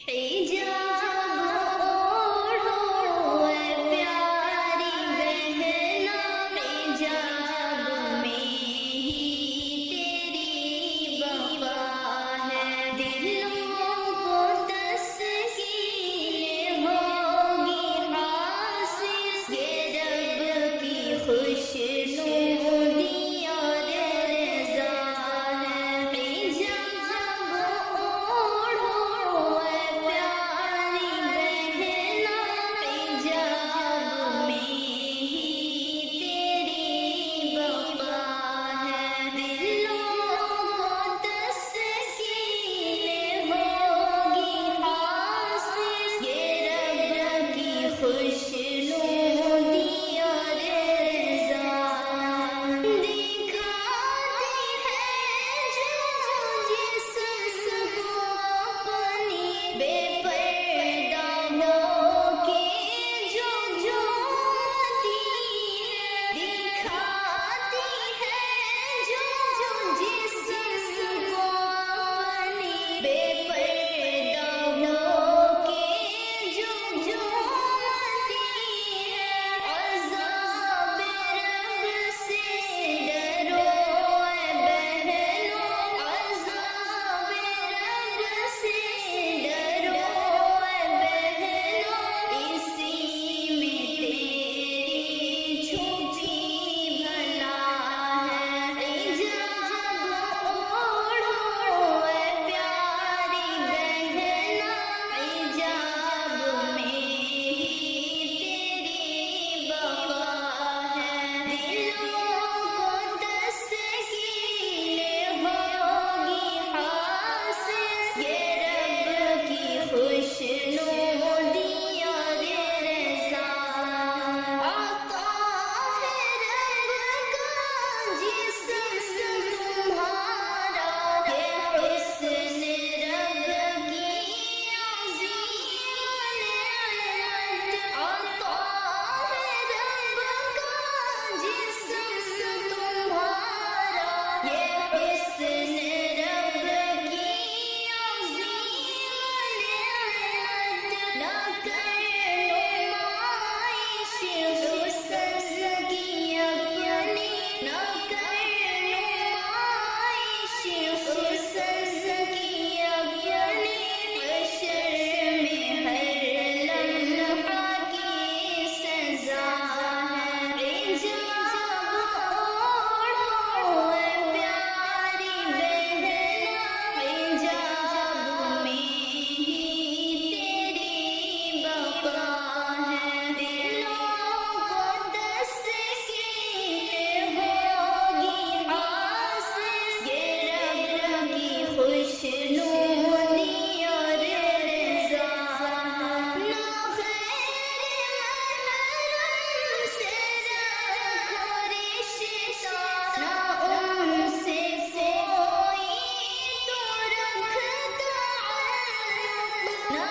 حجاب اوڑھو اے پیاری بہنا، حجاب میں ہی تیری بقا ہے، دلوں کو تسکین ہوگی حاصل، یہ رب کی خوشنودی اور رضا ہے، حجاب اوڑھو اے پیاری بہنا، حجاب میں ہی تیری بقا ہے، دلوں کو تسکین ہوگی حاصل، یہ رب کی خوشنودی اور رضا، دکھاتی ہے جو جسم کو اپنی بے پردہ ہو کے جو جھومتی ہے، دکھاتی ہے جو جسم کو اپنی بے پردہ ہو کے جو جھومتی ہے، عذاب رب سے ڈرو اے بہنو، عذاب رب سے ڈرو اے بہنو، اسی میں تیری چھپی بھلا ہے، حجاب اوڑھو اے پیاری بہنا، حجاب میں ہی تیری بقا ہے، دلوں کو تسکین ہوگی حاصل، یہ رب کی خوشنودی اور رضا، عطا ہے رب کا جسم تمہارا، یہ حسن رب کی عظیم نعمت، عطا ہے رب کا جسم تمہارا، یہ حسن رب کی عظیم نعمت، نہ کر نمائش حسن کی اپنی، نہ کر نمائش حسن کی اپنی، حشر میں ہر لمحہ کی سزا ہے، حجاب اوڑھو اے پیاری بہنا، حجاب میں ہی تیری بقا ہے، دلوں کو تسکین ہوگی حاصل، یہ رب کی خوشنودی اور رضا، نہ غیر محرم سے رکھو رشتہ، نہ ان سے کوئی تو رکھ تعلق، نہ